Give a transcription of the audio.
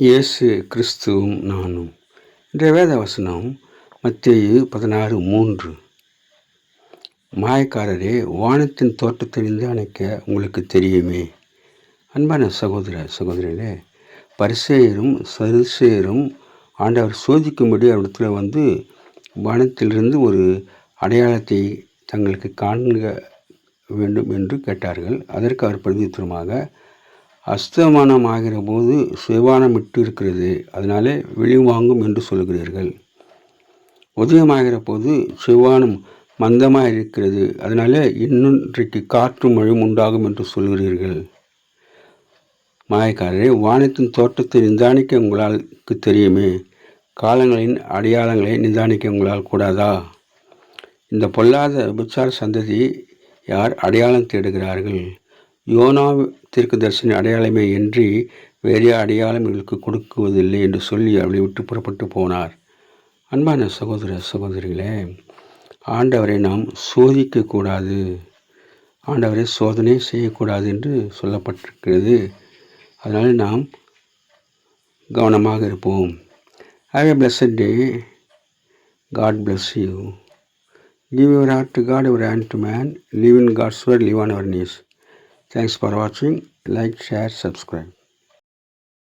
இயேசு கிறிஸ்துவும் நானும். இன்றைய வேத வசனம் மத்தேயு 16:3. மாயக்காரரே, வானத்தின் தோற்றத்தை நிதானிக்க உங்களுக்கு தெரியுமே. அன்பான சகோதரிகளே, பரிசேயரும் சதுசேயரும் ஆண்டவர் சோதிக்கும்படி அவரிடத்துல வானத்திலிருந்து ஒரு அடையாளத்தை தங்களுக்கு காண்க வேண்டும் என்று கேட்டார்கள். அதற்கு அவர் பிரதித்திரமாக, அஸ்தமானம் ஆகிற போது செவ்வானம் விட்டு இருக்கிறது, அதனாலே வெளிவாங்கும் என்று சொல்கிறீர்கள். உதயமாகிற போது செவ்வானம் மந்தமாக இருக்கிறது, அதனாலே இன்றைக்கு காற்றும் மழையும் உண்டாகும் என்று சொல்கிறீர்கள். மாயக்காரரே, வானத்தின் தோற்றத்தை நிதானிக்க உங்களுக்கு தெரியுமே, காலங்களின் அடையாளங்களை நிதானிக்க உங்களால் கூடாதா? இந்த பொல்லாத விபச்சார சந்ததி யார் அடையாளம் தேடுகிறார்கள்? யோனா தீர்க்கதரிசன அடையாளமே இன்றி வேறு அடையாளம் எங்களுக்கு கொடுக்குவதில்லை என்று சொல்லி அவளை விட்டு புறப்பட்டு போனார். அன்பான சகோதரிகளே, ஆண்டவரை நாம் சோதிக்கக்கூடாது, ஆண்டவரை சோதனை செய்யக்கூடாது என்று சொல்லப்பட்டிருக்கிறது. அதனால் நாம் கவனமாக இருப்போம். Have a blessed day. God bless you. Give your heart to God, your hand to man. Live in God's word, live on our knees. Thanks for watching. Like, share, subscribe.